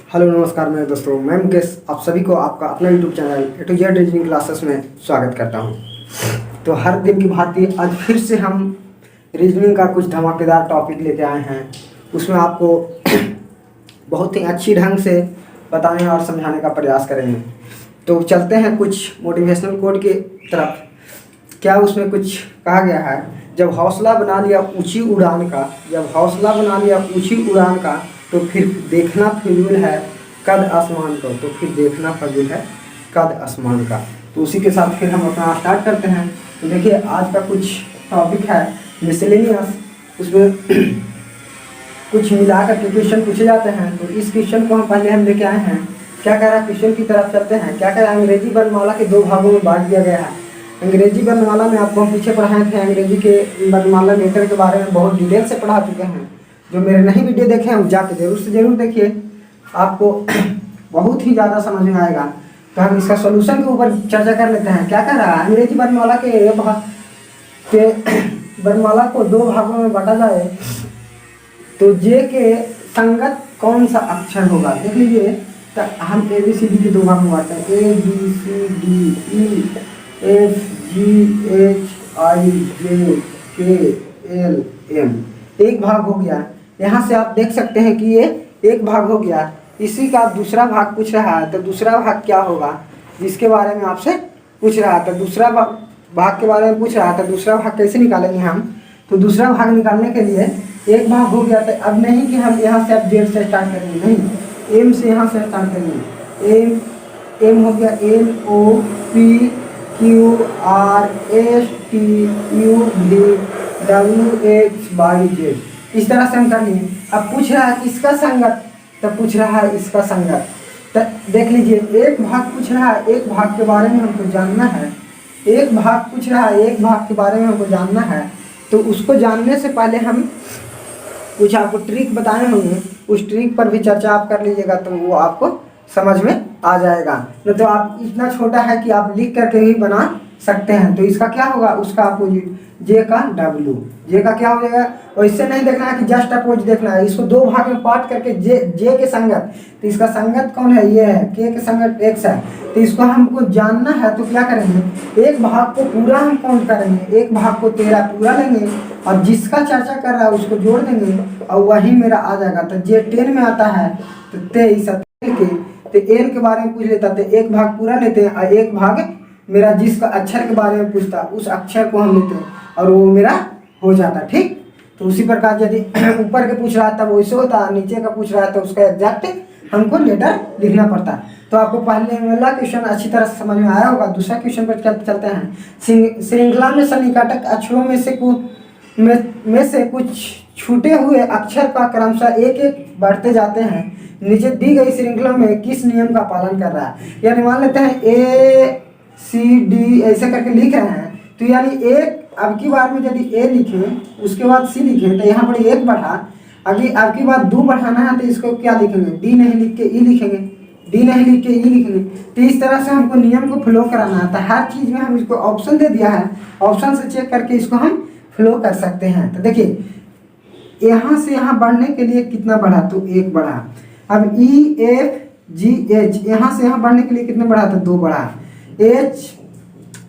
Hello नमस्कार मेरे दोस्तों, मैं मुकेश आप सभी को आपका अपना YouTube channel A to Z reasoning classes में स्वागत करता हूं। तो हर दिन की भांति आज फिर से हम रीजनिंग का कुछ धमाकेदार टॉपिक लेके आए हैं। उसमें आपको बहुत ही अच्छी ढंग से बताने और समझाने का प्रयास करेंगे। तो चलते हैं कुछ मोटिवेशनल कोट की तरफ। क्या उसमें कुछ कहा गया है, जब हौसला बना लिया ऊंची उड़ान का, जब हौसला बना लिया ऊंची उड़ान का, तो फिर देखना फिजूल है कद आसमान को, तो फिर देखना फिजूल है कद आसमान का। तो उसी के साथ फिर हम अपना स्टार्ट करते हैं। तो देखिए आज का कुछ टॉपिक है मिसलेनियस। उसमें कुछ मिलाकर के क्वेश्चन पूछे जाते हैं। तो इस क्वेश्चन को हम लेके आए हैं। क्या कह रहा है, क्वेश्चन की तरफ चलते हैं। क्या कह रहा है, अंग्रेजी वर्णमाला के दो भागों में बांट दिया गया है। अंग्रेजी वर्णमाला में आपको हम पीछे पढ़ाए थे, अंग्रेजी के वर्णमाला लेटर के बारे में बहुत डिटेल से पढ़ा चुके हैं। जो मेरे नहीं वीडियो देखे हैं वो जाके जरूर से जरूर देखिए, आपको बहुत ही ज़्यादा समझ में आएगा। तो हम इसका सॉल्यूशन के ऊपर चर्चा कर लेते हैं। क्या कह रहा है, अंग्रेजी वर्णमाला के वर्णमाला को दो भागों में बांटा जाए तो जे के संगत कौन सा अक्षर होगा। देख लीजिए, तो हम ए बी सी डी के दो भाग में बांटते हैं, A B C D E F G H I J K L M. एक भाग हो गया। यहाँ से आप देख सकते हैं कि ये एक भाग हो गया। इसी का दूसरा भाग पूछ रहा है, तो दूसरा भाग क्या होगा जिसके बारे में आपसे पूछ रहा है। तो दूसरा भाग के बारे में पूछ रहा है, तो दूसरा भाग कैसे निकालेंगे हम। तो दूसरा भाग निकालने के लिए एक भाग हो गया, तो अब नहीं कि हम यहाँ से अब जेड से स्टार्ट करेंगे, नहीं, एम से यहाँ से स्टार्ट करेंगे। एम हो गया N O P Q R S T U D W H Y Z. इस तरह से हम कर लिए। अब पूछ रहा है किसका संगत, तो पूछ रहा है इसका संगत। तो देख लीजिए, एक भाग पूछ रहा है, एक भाग के बारे में हमको जानना है। एक भाग पूछ रहा है, एक भाग के बारे में हमको जानना है। तो उसको जानने से पहले हम कुछ आपको ट्रिक बताए होंगे, उस ट्रिक पर भी चर्चा आप कर लीजिएगा, तो वो आपको समझ में आ जाएगा। तो आप इतना छोटा है कि आप लिख करके ही बना सकते हैं। तो इसका क्या होगा, उसका अपोजिट जे का डब्ल्यू, जे का क्या हो जाएगा। और इससे नहीं देखना है कि जस्ट अपोजिट देखना है, इसको दो भाग में पार्ट करके जे के संगत, तो इसका संगत कौन है, ये है, के के संगत एक्स है। तो इसको हमको जानना है। तो क्या करेंगे, एक भाग को पूरा हम काउंट करेंगे, एक भाग को 13 पूरा लेंगे और जिसका चर्चा कर रहा है उसको जोड़ देंगे और वही मेरा आ जाएगा। तो जे 10 में आता है, तो 23 तो एल के बारे में पूछ लेता, तो एक भाग पूरा लेते हैं और एक भाग मेरा जिसका अक्षर के बारे में पूछता उस अक्षर को हम लेते हैं और वो मेरा हो जाता। ठीक, तो उसी प्रकार यदि ऊपर के पूछ रहा है तब वैसे होता, नीचे का पूछ रहा है तो उसका एग्जैक्ट हमको लेटर लिखना पड़ता। तो आपको पहले वाला क्वेश्चन अच्छी तरह से समझ में आया होगा। दूसरा क्वेश्चन पर चलते हैं। श्रृंखला में सन्निकटक अक्षरों में से कुछ छूटे हुए अक्षर का क्रमशः एक एक बढ़ते जाते हैं। नीचे दी गई श्रृंखला में किस नियम का पालन कर रहा है। यानी मान लेते हैं ए सी डी ऐसे करके लिख रहे हैं, तो यानी एक अब की बार में यदि ए लिखें उसके बाद सी लिखें, तो यहाँ पर एक बढ़ा, अभी अब की बार 2 बढ़ाना है तो इसको क्या लिखेंगे, डी नहीं लिख के ई लिखेंगे, डी नहीं लिख के ई लिखेंगे। तो इस तरह से हमको नियम को फ्लो कराना है। तो हर चीज़ में हम इसको ऑप्शन दे दिया है, ऑप्शन से चेक करके इसको हम फ्लो कर सकते हैं। तो देखिए, यहाँ से यहाँ बढ़ने के लिए कितना बढ़ा, तो 1 बढ़ा। अब ई एफ जी एच, यहाँ से यहाँ बढ़ने के लिए कितना बढ़ा, तो 2 बढ़ा। एच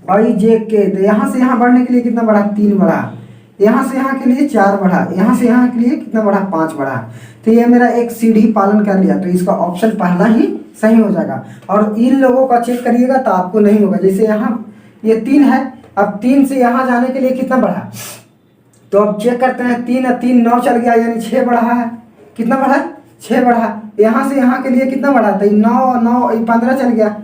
आई जे के, तो यहाँ से यहाँ बढ़ने के लिए कितना बढ़ा, 3 बढ़ा। यहाँ से यहाँ के लिए 4 बढ़ा। यहाँ से यहाँ के लिए कितना बढ़ा, 5 बढ़ा। तो ये मेरा एक सीढ़ी पालन कर लिया, तो इसका ऑप्शन पहला ही सही हो जाएगा। और इन लोगों का चेक करिएगा तो आपको नहीं होगा। जैसे यहाँ ये 3 है, अब 3 से यहाँ जाने के लिए कितना बढ़ा, तो अब चेक करते हैं। 3 और 3 9 चल गया, यानी 6 बढ़ा है। कितना बढ़ा, 6 बढ़ा। यहाँ से यहाँ के लिए कितना बढ़ा, तो 9 9 15 चल गया।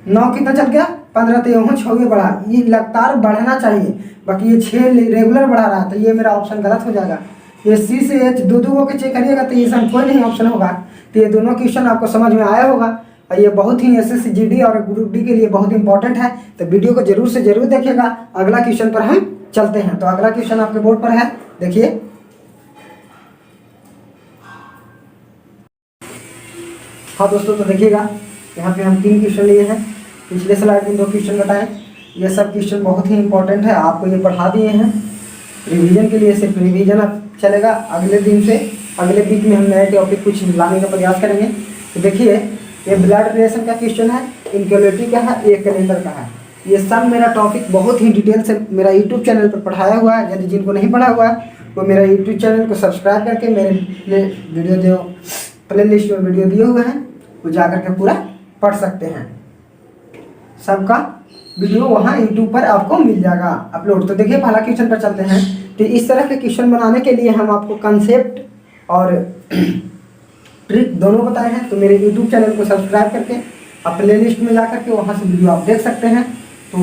9 कितना चल गया, 15, तो यहाँ 6 बढ़ा। ये लगातार बढ़ना चाहिए, बाकी ये 6 रेगुलर बढ़ा रहा है, तो ये मेरा ऑप्शन गलत हो जाएगा। ये सी से एच दो के चेक करिएगा तो ये सब कोई नहीं ऑप्शन होगा। तो ये दोनों क्वेश्चन आपको समझ में आया होगा और ये बहुत ही एसएससी जीडी और ग्रुप डी के लिए बहुत इंपॉर्टेंट है। तो वीडियो को जरूर से जरूर देखिएगा। अगला क्वेश्चन पर हम चलते हैं। तो अगला क्वेश्चन आपके बोर्ड पर है, देखिए। हाँ दोस्तों, तो देखिएगा यहाँ पे हम 3 क्वेश्चन लिए हैं। पिछले स्लाइड में 2 क्वेश्चन बताएं। ये सब क्वेश्चन बहुत ही इंपॉर्टेंट है, आपको ये पढ़ा दिए हैं रिवीजन के लिए। सिर्फ रिवीजन अब चलेगा, अगले दिन से अगले वीक में हम नए टॉपिक कुछ लाने का प्रयास करेंगे। तो देखिए, ये ब्लड रिलेशन का क्वेश्चन है, इनक्वलिटी का है, ये कैलेंडर का है। ये सब मेरा टॉपिक बहुत ही डिटेल से मेरा यूट्यूब चैनल पर पढ़ाया हुआ है। यदि जिनको नहीं पढ़ा हुआ है वो मेरा यूट्यूब चैनल को सब्सक्राइब करके मेरे वीडियो जो प्ले लिस्ट में वीडियो दिए हुए हैं वो जा करके पूरा पढ़ सकते हैं। सबका वीडियो वहाँ यूट्यूब पर आपको मिल जाएगा अपलोड। तो देखिए, पहला क्वेश्चन पर चलते हैं। तो इस तरह के क्वेश्चन बनाने के लिए हम आपको कंसेप्ट और ट्रिक दोनों बताए हैं। तो मेरे यूट्यूब चैनल को सब्सक्राइब करके आप प्ले लिस्ट में जा करके वहाँ से वीडियो आप देख सकते हैं। तो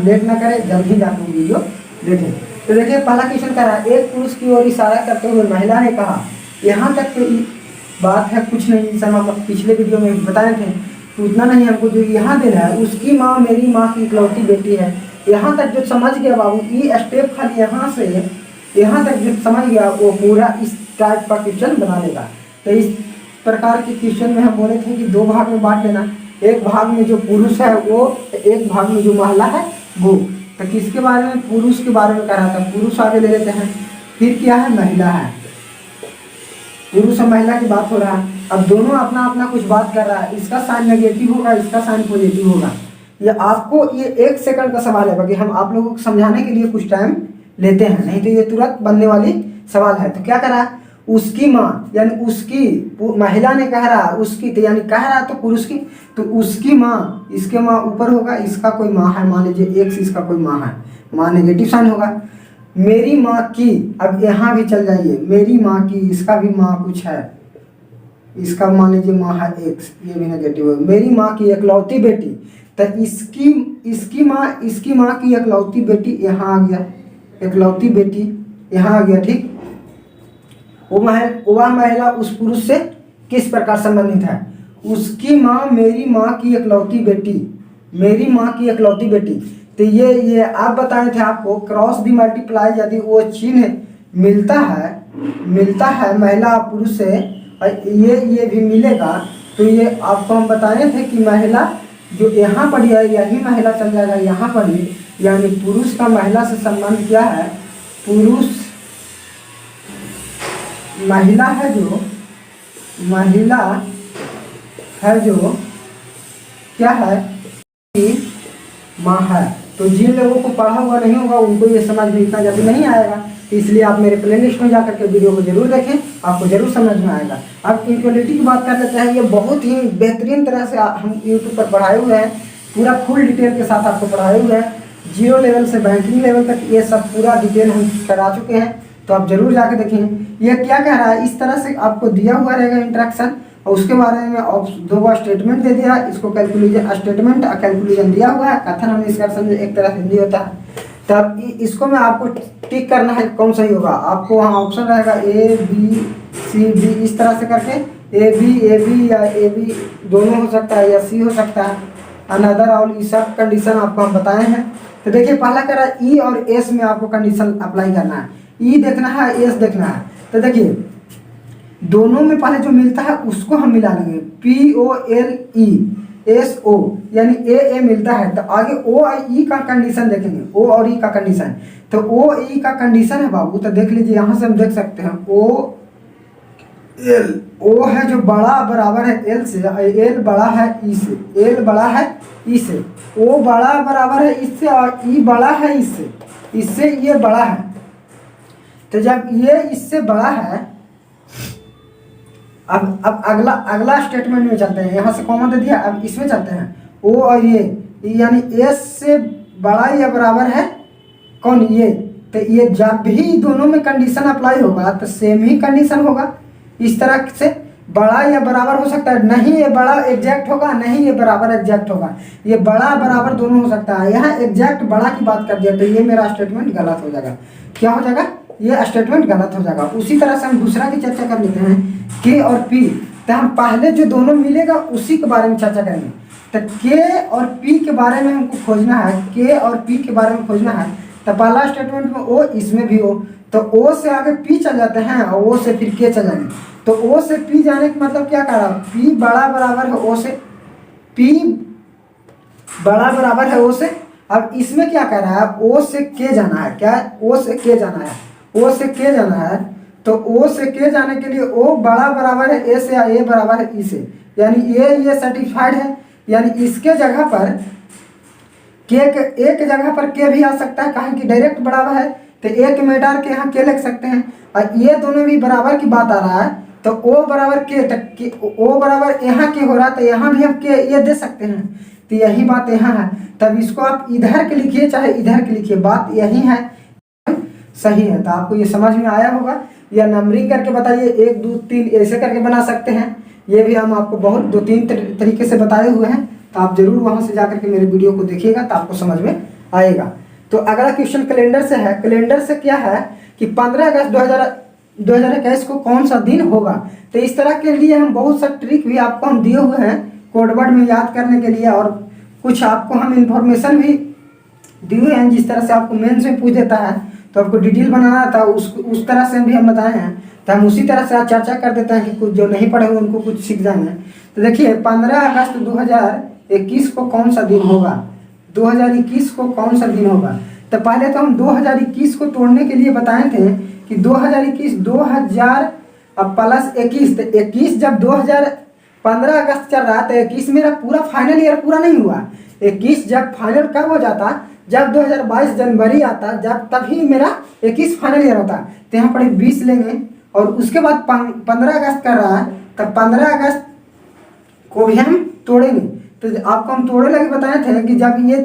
लेट ना करें, जल्द ही जाकर वीडियो देखें। तो देखिए, पहला क्वेश्चन कर रहा है, एक पुरुष की ओर इशारा करते हुए महिला ने कहा। यहाँ तक तो बात है कुछ नहीं, सब हम पिछले वीडियो में बताए थे। तो उतना नहीं, हमको जो यहाँ देना है, उसकी माँ मेरी माँ की इकलौती बेटी है। यहाँ तक जो समझ गया बाबू, ये स्टेप खाली यहाँ से यहाँ तक जो समझ गया वो पूरा इस टाइप का क्वेश्चन बना लेगा। तो इस प्रकार के क्वेश्चन में हम बोले थे कि दो भाग में बांट लेना, एक भाग में जो पुरुष है वो, एक भाग में जो महिला है वो। तो किसके बारे में? पुरुष के बारे में कह रहा था, पुरुष आगे ले लेते हैं। फिर क्या है? महिला है। पुरुष और महिला की बात हो रहा है। अब दोनों अपना अपना कुछ बात कर रहा है, इसका साइन नेगेटिव होगा, इसका साइन पॉजिटिव होगा। ये आपको ये 1 सेकंड का सवाल है, बाकी हम आप लोगों को समझाने के लिए कुछ टाइम लेते हैं, नहीं तो ये तुरंत बनने वाली सवाल है। तो क्या कर रहा है? उसकी माँ यानी उसकी, महिला ने कह रहा उसकी, तो यानी कह रहा तो पुरुष की, तो उसकी माँ, इसके माँ ऊपर होगा, इसका कोई माँ है, मान लीजिए एक्स, इसका कोई माँ है, माँ नेगेटिव साइन होगा। मेरी माँ की, अब यहाँ भी चल जाइए, मेरी माँ की, इसका भी माँ कुछ है, इसका मान लीजिए माँ है एक्स, ये भी नेगेटिव है। मेरी माँ की इकलौती बेटी, तो इसकी माँ की इकलौती बेटी यहाँ आ गया, इकलौती बेटी यहाँ आ गया, ठीक। वह महिला उस पुरुष से किस प्रकार संबंधित है? उसकी माँ मेरी माँ की इकलौती बेटी, मेरी माँ की इकलौती बेटी। तो ये आप बताए थे आपको, क्रॉस दी मल्टीप्लाई यदि वो चिन्ह मिलता है महिला पुरुष से, ये भी मिलेगा, तो ये आपको हम बताए थे कि महिला जो यहाँ पर है, यही महिला चल जाएगा यहाँ पर ही, यानी पुरुष का महिला से संबंध क्या है? पुरुष, महिला है जो क्या है कि माँ है। तो जिन लोगों को पढ़ा हुआ नहीं होगा उनको ये समझ में इतना जल्दी नहीं आएगा, तो इसलिए आप मेरे प्ले लिस्ट में जाकर के वीडियो को जरूर देखें, आपको जरूर समझ में आएगा। अब इक्वलिटी की बात कर लेते हैं। ये बहुत ही बेहतरीन तरह से हम यूट्यूब पर पढ़ाए हुए हैं, पूरा फुल डिटेल के साथ आपको पढ़ाए हुए हैं, 0 लेवल से बैंकिंग लेवल तक ये सब पूरा डिटेल हम करा चुके हैं। तो आप जरूर जाके देखें। ये क्या कह रहा है, इस तरह से आपको दिया हुआ रहेगा इंट्रैक्शन, और उसके बारे में 2 स्टेटमेंट दे दिया, इसको कैलकुलेशन स्टेटमेंट और कैलकुलेशन दिया हुआ है, कथन और निष्कर्षण एक तरह से हिंदी होता है। तब इसको में आपको टिक करना है कौन सही होगा। आपको वहाँ ऑप्शन रहेगा A B C D, इस तरह से करके A B या A B दोनों हो सकता है, या C हो सकता है, अनदर, और ये सब कंडीशन आपको हम बताए हैं। तो देखिए, पहला कह रहा है E और S में आपको कंडीशन अप्लाई करना है, E देखना है, S देखना है। तो देखिए, दोनों में पहले जो मिलता है उसको हम मिला लेंगे, POLESO, यानी A मिलता है, तो आगे O और E का कंडीशन देखेंगे, O और E का कंडीशन। तो O E का कंडीशन है बाबू, तो देख लीजिए, यहाँ से हम देख सकते हैं O है जो बड़ा बराबर है L से, L बड़ा है E से, L बड़ा है E से, O बड़ा बराबर है इससे, और E बड़ा है इससे ये बड़ा है। तो जब ये इससे बड़ा है, अब अगला स्टेटमेंट में चलते हैं, यहाँ से कॉमन दे दिया, अब इसमें चलते हैं। O और ये यानी S से बड़ा या बराबर है कौन? ये। तो ये जब भी दोनों में कंडीशन अप्लाई होगा तो सेम ही कंडीशन होगा। इस तरह से बड़ा या बराबर हो सकता है, नहीं ये बड़ा एग्जैक्ट होगा, नहीं ये बराबर एग्जैक्ट होगा, ये बड़ा बराबर दोनों हो सकता है। यहाँ एग्जैक्ट बड़ा की बात कर दिया, तो ये मेरा स्टेटमेंट गलत हो जाएगा। क्या हो जाएगा? ये स्टेटमेंट गलत हो जाएगा। उसी तरह से हम दूसरा की चर्चा कर लेते हैं, K और P। तो हम पहले जो दोनों मिलेगा उसी के बारे में चर्चा करेंगे। तो K और P के बारे में हमको खोजना है, K और P के बारे में खोजना है। तो पहला स्टेटमेंट में O, इसमें भी O, तो O से आगे P चल जाते हैं, और O से फिर K चल जाएंगे। तो O से P जाने का मतलब क्या कर रहा है? P बड़ा बराबर है O से, P बड़ा बराबर है O से। अब इसमें क्या कर रहा है? O से K जाना है, क्या? O से K जाना है, O से K जाना है। तो ओ से के जाने के लिए ओ बड़ा बराबर है ए से या ए बराबर है ई से, यानी ये सर्टिफाइड है, यानी इसके जगह पर के एक जगह पर के भी आ सकता है, कहें कि डायरेक्ट बराबर है तो एक में डाल के यहाँ के लिख सकते हैं, और ये दोनों भी बराबर की बात आ रहा है तो ओ बराबर के ओ बराबर यहाँ के हो रहा है तो यहाँ भी हम के ये दे सकते हैं, तो यही बात यहाँ है। तब इसको आप इधर के लिखिए चाहे इधर के लिखिए, बात यही है, सही है। तो आपको ये समझ में आया होगा, या नंबरिंग करके बताइए 1 2 3 ऐसे करके बना सकते हैं, ये भी हम आपको बहुत 2-3 तरीके से बताए हुए हैं, तो आप जरूर वहाँ से जाकर के मेरे वीडियो को देखिएगा तो आपको समझ में आएगा। तो अगला क्वेश्चन कैलेंडर से है। कैलेंडर से क्या है कि 15 अगस्त 2021 को कौन सा दिन होगा। तो इस तरह के लिए हम बहुत सा ट्रिक भी आपको हम दिए हुए हैं कोडवर्ड में याद करने के लिए, और कुछ आपको हम इंफॉर्मेशन भी दिए हुए हैं, जिस तरह से आपको मेंस में पूछ देता है तो आपको डिटेल बनाना था उस तरह से भी हम बताए हैं, तो हम उसी तरह से आज चर्चा कर देते हैं कि कुछ जो नहीं पढ़े हुए उनको कुछ सीख जाएंगे। तो देखिए 15 अगस्त 2021 को कौन सा दिन होगा, 2021 को कौन सा दिन होगा। तो पहले तो हम 2021 को तोड़ने के लिए बताए थे कि 2021 2000 प्लस 21, तो 21 जब 2015 अगस्त चल रहा है तो 21 मेरा पूरा फाइनल ईयर पूरा नहीं हुआ। 21 जब फाइनल कब हो जाता, जब 2022 जनवरी आता, जब तभी मेरा 21 फाइनल ईयर होता। तो यहाँ पर 20 लेंगे और उसके बाद 15 अगस्त कर रहा है, तब 15 अगस्त को भी हम तोड़ेंगे। तो आपको हम तोड़े लगे बताए थे कि जब ये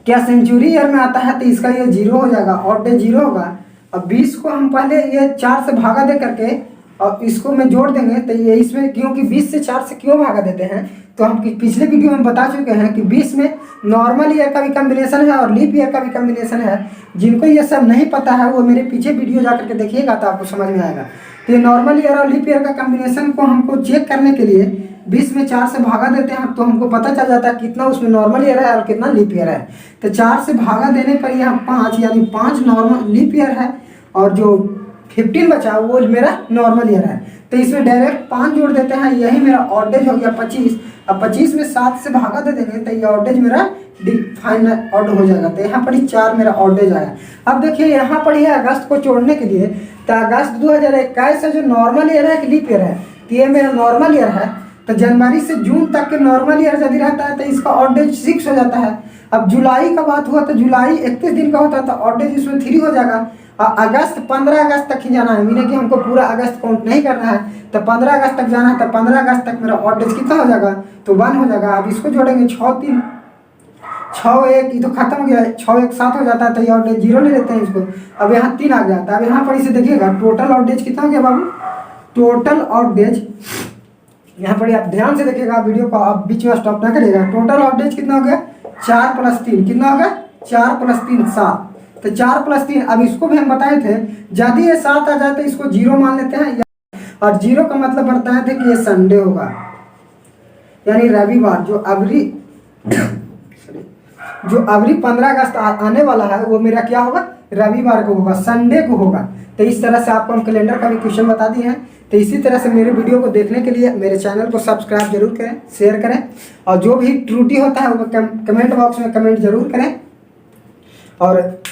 क्या सेंचुरी ईयर में आता है तो इसका ये 0 हो जाएगा, ऑड डे 0 होगा। अब 20 को हम पहले ये 4 से भागा दे करके और इसको में जोड़ देंगे, तो ये इसमें क्योंकि 20 से 4 से क्यों भागा देते हैं, तो हम पिछले वीडियो में बता चुके हैं कि 20 में नॉर्मल ईयर का भी कॉम्बिनेशन है और लीप ईयर का भी कॉम्बिनेशन है। जिनको ये सब नहीं पता है वो मेरे पीछे वीडियो जा करके देखिएगा तो आपको समझ में आएगा। तो ये नॉर्मल ईयर और लीप ईयर का कॉम्बिनेशन को हमको चेक करने के लिए 20 में 4 से भागा देते हैं, तो हमको पता चल जाता है कितना उसमें नॉर्मल ईयर है और कितना लीप ईयर है। तो 4 से भागा देने पर यहाँ 5, यानी 5 नॉर्मल लीप ईयर है और जो 15 बचा वो मेरा नॉर्मल ईयर है। तो इसमें डायरेक्ट 5 जोड़ देते हैं, यही मेरा ऑडेज हो गया 25। अब 25 में 7 से भागा दे देंगे तो ये ऑडेज मेरा फाइनल ऑड हो जाएगा। तो यहाँ पर ही 4 मेरा ऑडेज आया। अब देखिए यहाँ पर ही अगस्त को जोड़ने के लिए, तो अगस्त 2021 जो नॉर्मल ईयर है कि लीप ईयर है, तो ये मेरा नॉर्मल ईयर है। तो जनवरी से जून तक के नॉर्मल ईयर यदि रहता है तो इसका ऑडेज 6 हो जाता है। अब जुलाई का बात हुआ तो जुलाई 31 दिन का होता है तो ऑडेज इसमें 3 हो जाएगा। अगस्त 15 अगस्त तक ही जाना है, मीने कि हमको पूरा अगस्त काउंट नहीं करना है, तो 15 अगस्त तक जाना है। तो 15 अगस्त तक मेरा ऑडेज कितना हो जाएगा, तो 1 हो जाएगा। अब इसको जोड़ेंगे 6 3 6 1, ये तो खत्म हो गया, 6 1 7 हो जाता है, तो ये ऑडेज 0 ले लेते हैं इसको। अब यहाँ 3 आ जाता है। अब यहाँ पर इसे देखिएगा टोटल ऑडेज कितना हो गया बाबू, टोटल ऑडेज यहाँ पर आप ध्यान से देखिएगा वीडियो को, आप बीच में स्टॉप ना करिएगा। टोटल ऑडेज कितना हो गया, 4 + 3 कितना हो गया, 4 + 3 7। तो 4 + 3, अब इसको भी हम बताए थे यदि ये 7 आ जाए तो इसको 0 मान लेते हैं, और 0 का मतलब बताए थे कि ये संडे होगा, यानी रविवार। जो अगली 15 अगस्त आने वाला है वो मेरा क्या होगा, रविवार को होगा, संडे को होगा। तो इस तरह से आपको हम कैलेंडर का भी क्वेश्चन बता दिए हैं। तो इसी तरह से मेरे वीडियो को देखने के लिए मेरे चैनल को सब्सक्राइब जरूर करें, शेयर करें, और जो भी त्रुटि होता है वो कमेंट बॉक्स में कमेंट जरूर करें। और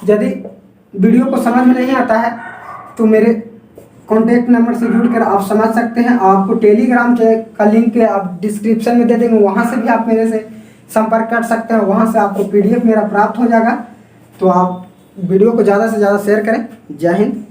यदि वीडियो को समझ में नहीं आता है तो मेरे कॉन्टैक्ट नंबर से जुड़कर आप समझ सकते हैं। आपको टेलीग्राम का लिंक आप डिस्क्रिप्शन में दे देंगे, वहाँ से भी आप मेरे से संपर्क कर सकते हैं, वहाँ से आपको PDF मेरा प्राप्त हो जाएगा। तो आप वीडियो को ज़्यादा से ज़्यादा शेयर करें। जय हिंद।